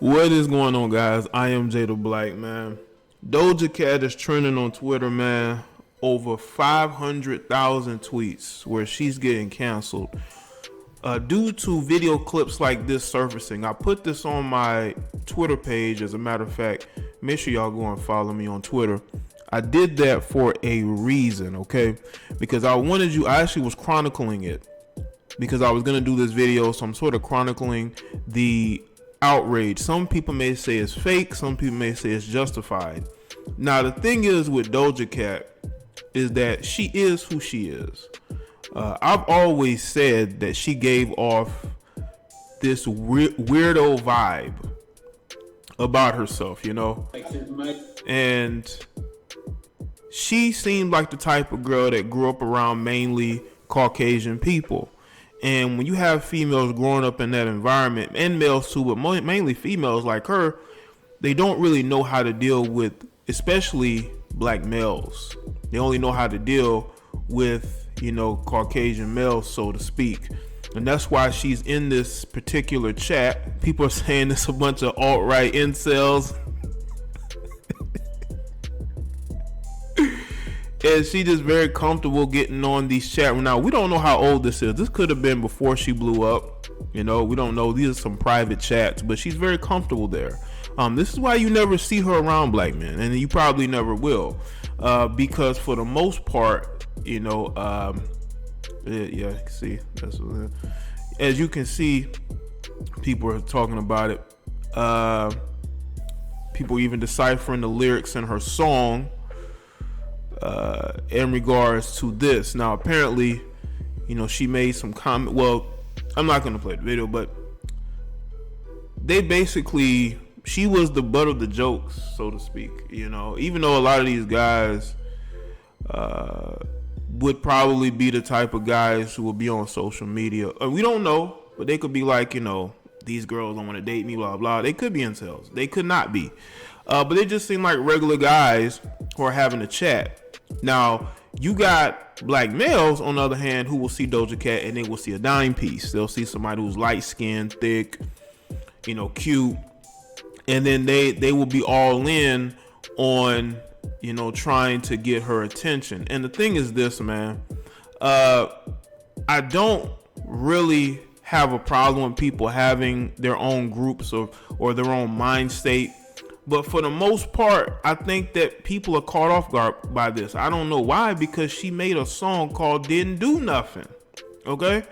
What is going on, guys? I am Jay the Black, man. Doja Cat is trending on Twitter, man. Over 500,000 tweets where she's getting canceled due to video clips like this surfacing. I put this on my Twitter page, as a matter of fact. Make sure y'all go and follow me on Twitter. I did that for a reason, okay? Because I actually was chronicling it because I was going to do this video, so I'm sort of chronicling the outrage. Some people may say it's fake, some people may say it's justified. Now, the thing is with Doja Cat is that she is who she is. I've always said that she gave off this weirdo vibe about herself, you know? And she seemed like the type of girl that grew up around mainly Caucasian people. And when you have females growing up in that environment, and males too, but mainly females like her, they don't really know how to deal with, especially black males. They only know how to deal with, Caucasian males, so to speak. And that's why she's in this particular chat. People are saying it's a bunch of alt-right incels. And she just very comfortable getting on these chat. Now, we don't know how old this is. This could have been before she blew up. We don't know. These are some private chats, but she's very comfortable there. This is why you never see her around black men, and you probably never will, because for the most part, see, that's what, as you can see, people are talking about it. People even deciphering the lyrics in her song. In regards to this. Now, apparently, she made some comment. Well, I'm not going to play the video, but she was the butt of the jokes, so to speak. Even though a lot of these guys would probably be the type of guys who will be on social media. We don't know, but they could be like, these girls don't want to date me, blah, blah. They could be incels. They could not be. But they just seem like regular guys who are having a chat. Now, you got black males, on the other hand, who will see Doja Cat and they will see a dime piece. They'll see somebody who's light-skinned, thick, cute, and then they will be all in on, trying to get her attention. And the thing is this, man, I don't really have a problem with people having their own groups or their own mind state. But for the most part, I think that people are caught off guard by this. I don't know why, because she made a song called Didn't Do Nothing. Okay?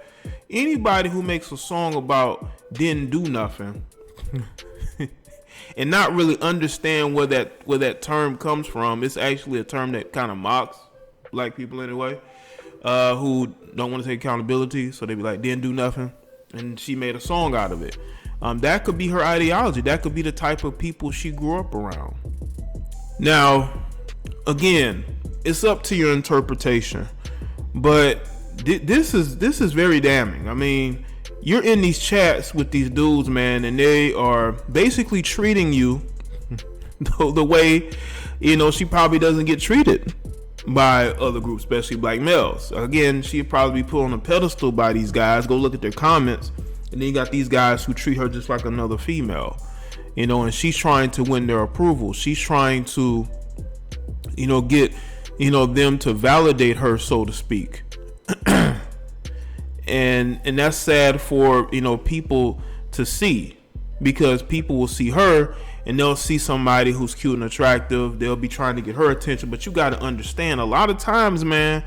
Anybody who makes a song about didn't do nothing and not really understand where that term comes from, it's actually a term that kind of mocks black people anyway, who don't want to take accountability. So they be like, didn't do nothing. And she made a song out of it. That could be her ideology. That could be the type of people she grew up around. Now, again, it's up to your interpretation, but this is very damning. I mean, you're in these chats with these dudes, man, and they are basically treating you the way, she probably doesn't get treated by other groups, especially black males. Again, she'd probably be put on a pedestal by these guys. Go look at their comments. And then you got these guys who treat her just like another female, and she's trying to win their approval. She's trying to, get, them to validate her, so to speak. and that's sad for, people to see, because people will see her and they'll see somebody who's cute and attractive. They'll be trying to get her attention. But you got to understand, a lot of times, man,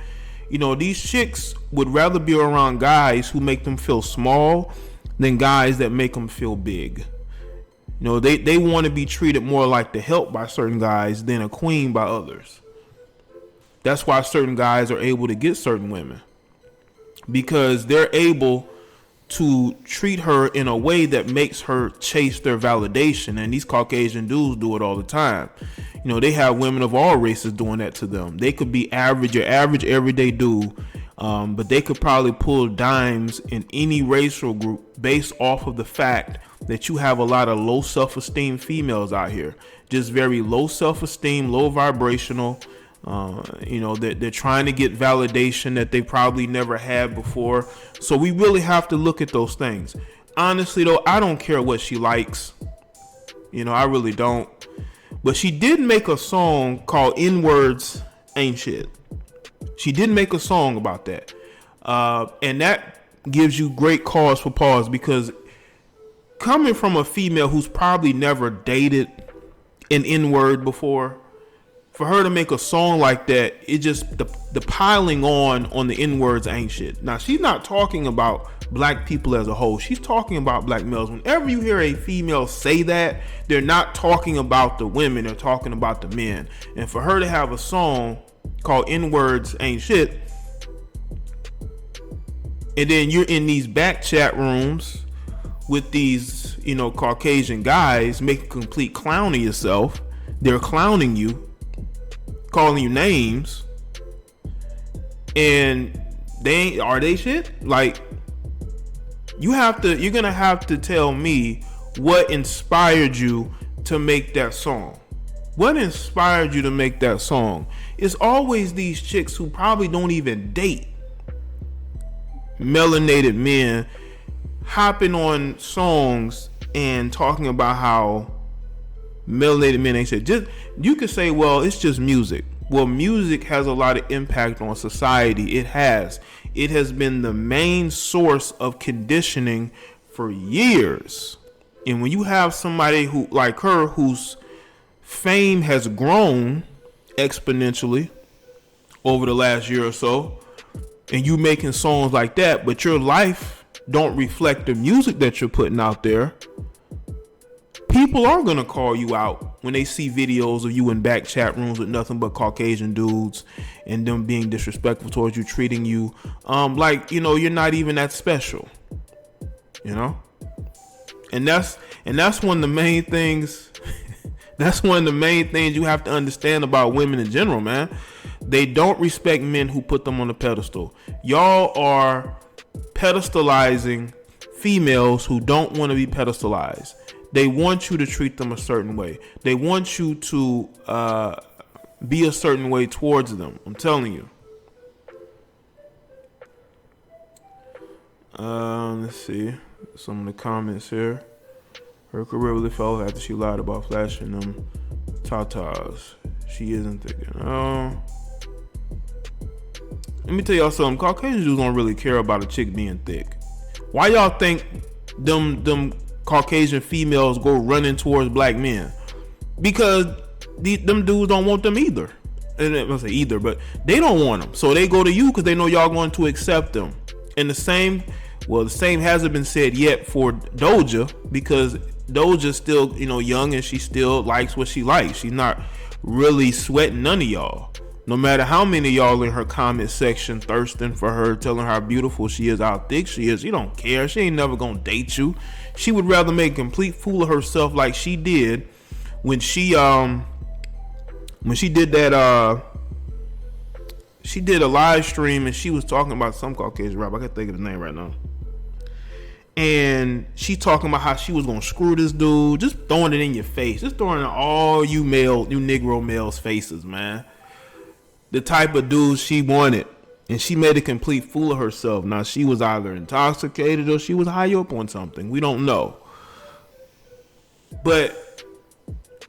these chicks would rather be around guys who make them feel small than guys that make them feel big. They want to be treated more like the help by certain guys than a queen by others. That's why certain guys are able to get certain women, because they're able to treat her in a way that makes her chase their validation. And these Caucasian dudes do it all the time. They have women of all races doing that to them. They could be your average everyday dude, but they could probably pull dimes in any racial group based off of the fact that you have a lot of low self-esteem females out here. Just very low self-esteem, low vibrational. They're trying to get validation that they probably never had before. So we really have to look at those things. Honestly, though, I don't care what she likes. I really don't. But she did make a song called N-Words Ain't Shit. She did make a song about that. And that gives you great cause for pause, because coming from a female who's probably never dated an N-word before, for her to make a song like that, it just, the piling on the N-words ain't shit. Now, she's not talking about black people as a whole. She's talking about black males. Whenever you hear a female say that, they're not talking about the women, they're talking about the men. And for her to have a song called N-words ain't shit, and then you're in these back chat rooms with these, Caucasian guys making a complete clown of yourself. They're clowning you, calling you names, and are they shit? Like, you're gonna have to tell me what inspired you to make that song. What inspired you to make that song? It's always these chicks who probably don't even date melanated men hopping on songs and talking about how melanated men ain't shit. Just, you could say, well, it's just music. Well, music has a lot of impact on society. It has been the main source of conditioning for years. And when you have somebody who, like her, whose fame has grown exponentially over the last year or so, and you making songs like that, but your life don't reflect the music that you're putting out there, people are gonna call you out when they see videos of you in back chat rooms with nothing but Caucasian dudes and them being disrespectful towards you, treating you like, you're not even that special, and that's one of the main things. That's one of the main things you have to understand about women in general, man. They don't respect men who put them on a pedestal. Y'all are pedestalizing females who don't want to be pedestalized. They want you to treat them a certain way. They want you to be a certain way towards them. I'm telling you. Let's see some of the comments here. Her career really fell after she lied about flashing them tatas. She isn't thinking. Let me tell y'all something. Caucasian dudes don't really care about a chick being thick. Why y'all think them Caucasian females go running towards black men? Because them dudes don't want them either. And I don't say either, but they don't want them. So they go to you because they know y'all going to accept them. And the same hasn't been said yet for Doja, because Doja's still, young, and she still likes what she likes. She's not really sweating none of y'all. No matter how many of y'all in her comment section thirsting for her, telling her how beautiful she is, how thick she is, she don't care. She ain't never gonna date you. She would rather make a complete fool of herself like she did when she did that she did a live stream and she was talking about some Caucasian rapper. I can't think of his name right now. And she talking about how she was gonna screw this dude, just throwing it in your face, just throwing it in all you Negro males' faces, man. The type of dude she wanted, and she made a complete fool of herself. Now, she was either intoxicated or she was high up on something. We don't know. But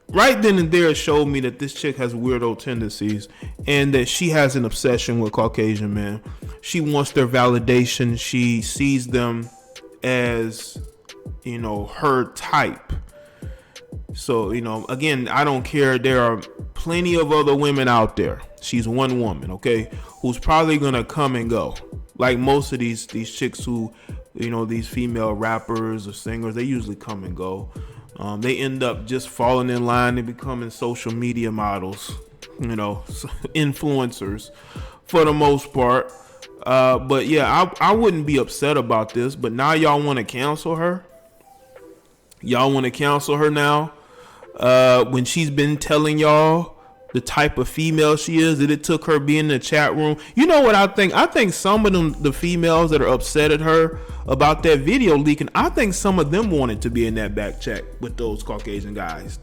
right then and there, it showed me that this chick has weirdo tendencies and that she has an obsession with Caucasian men. She wants their validation. She sees them as, her type. So, again, I don't care. There are plenty of other women out there. She's one woman, okay, who's probably gonna come and go. Like most of these chicks who, these female rappers or singers, they usually come and go. They end up just falling in line and becoming social media models, influencers for the most part. But yeah, I wouldn't be upset about this. But now y'all want to cancel her? Y'all want to cancel her now? When she's been telling y'all the type of female she is, that it took her being in the chat room. You know what I think? I think some of the females that are upset at her about that video leaking, I think some of them wanted to be in that back chat with those Caucasian guys.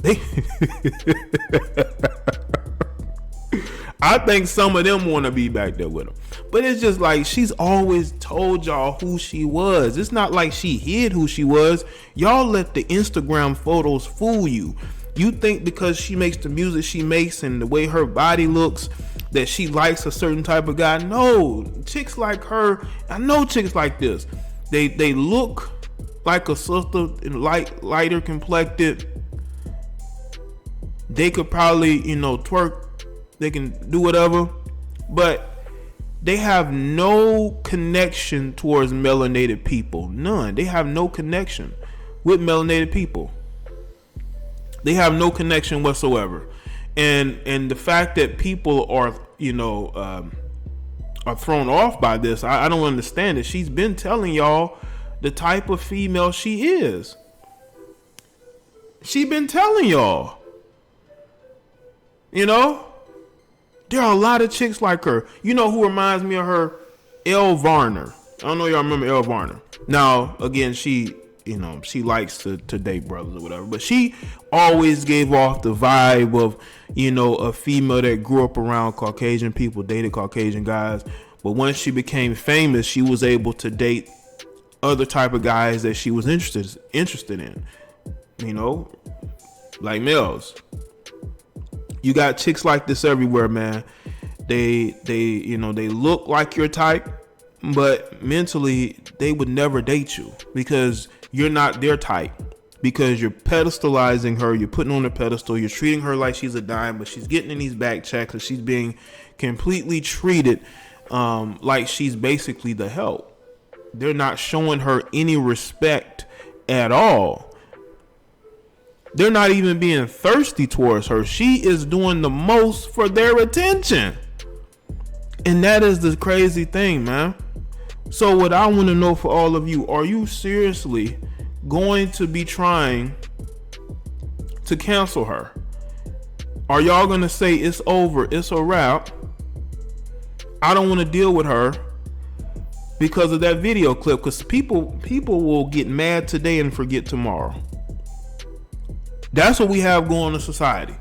I think some of them want to be back there with him. But it's just like she's always told y'all who she was. It's not like she hid who she was. Y'all let the Instagram photos fool you. You think because she makes the music she makes and the way her body looks that she likes a certain type of guy. No, chicks like her, I know chicks like this. They look like a sister and lighter complected. They could probably, twerk. They can do whatever, but they have no connection towards melanated people. None. They have no connection with melanated people. They have no connection whatsoever. And the fact that people are, are thrown off by this, I don't understand it. She's been telling y'all the type of female she is. She been telling y'all. There are a lot of chicks like her. You know who reminds me of her? Elle Varner. I don't know if y'all remember Elle Varner. Now, again, she likes to date brothers or whatever, but she always gave off the vibe of, a female that grew up around Caucasian people, dated Caucasian guys. But once she became famous, she was able to date other type of guys that she was interested in, like males. You got chicks like this everywhere, man. They look like your type, but mentally they would never date you because you're not their type. Because you're pedestalizing her, you're putting on a pedestal, you're treating her like she's a dime, but she's getting in these back checks and she's being completely treated like she's basically the help. They're not showing her any respect at all. They're not even being thirsty towards her. She is doing the most for their attention. And that is the crazy thing, man. So what I want to know for all of you, are you seriously going to be trying to cancel her? Are y'all going to say it's over, it's a wrap? I don't want to deal with her because of that video clip, because people will get mad today and forget tomorrow. That's what we have going in society.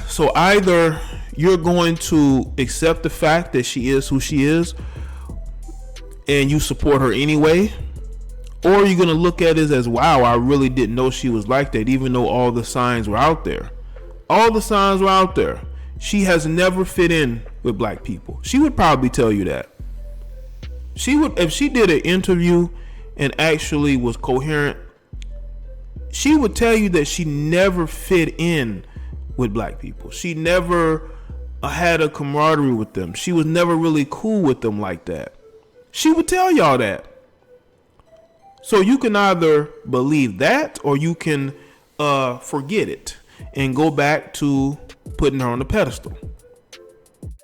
So either you're going to accept the fact that she is who she is and you support her anyway, or you're going to look at it as, wow, I really didn't know she was like that, even though all the signs were out there. All the signs were out there. She has never fit in with black people. She would probably tell you that. She would, if she did an interview and actually was coherent, she would tell you that she never fit in with black people. She never had a camaraderie with them. She was never really cool with them like that. She would tell y'all that. So you can either believe that or you can forget it and go back to putting her on the pedestal.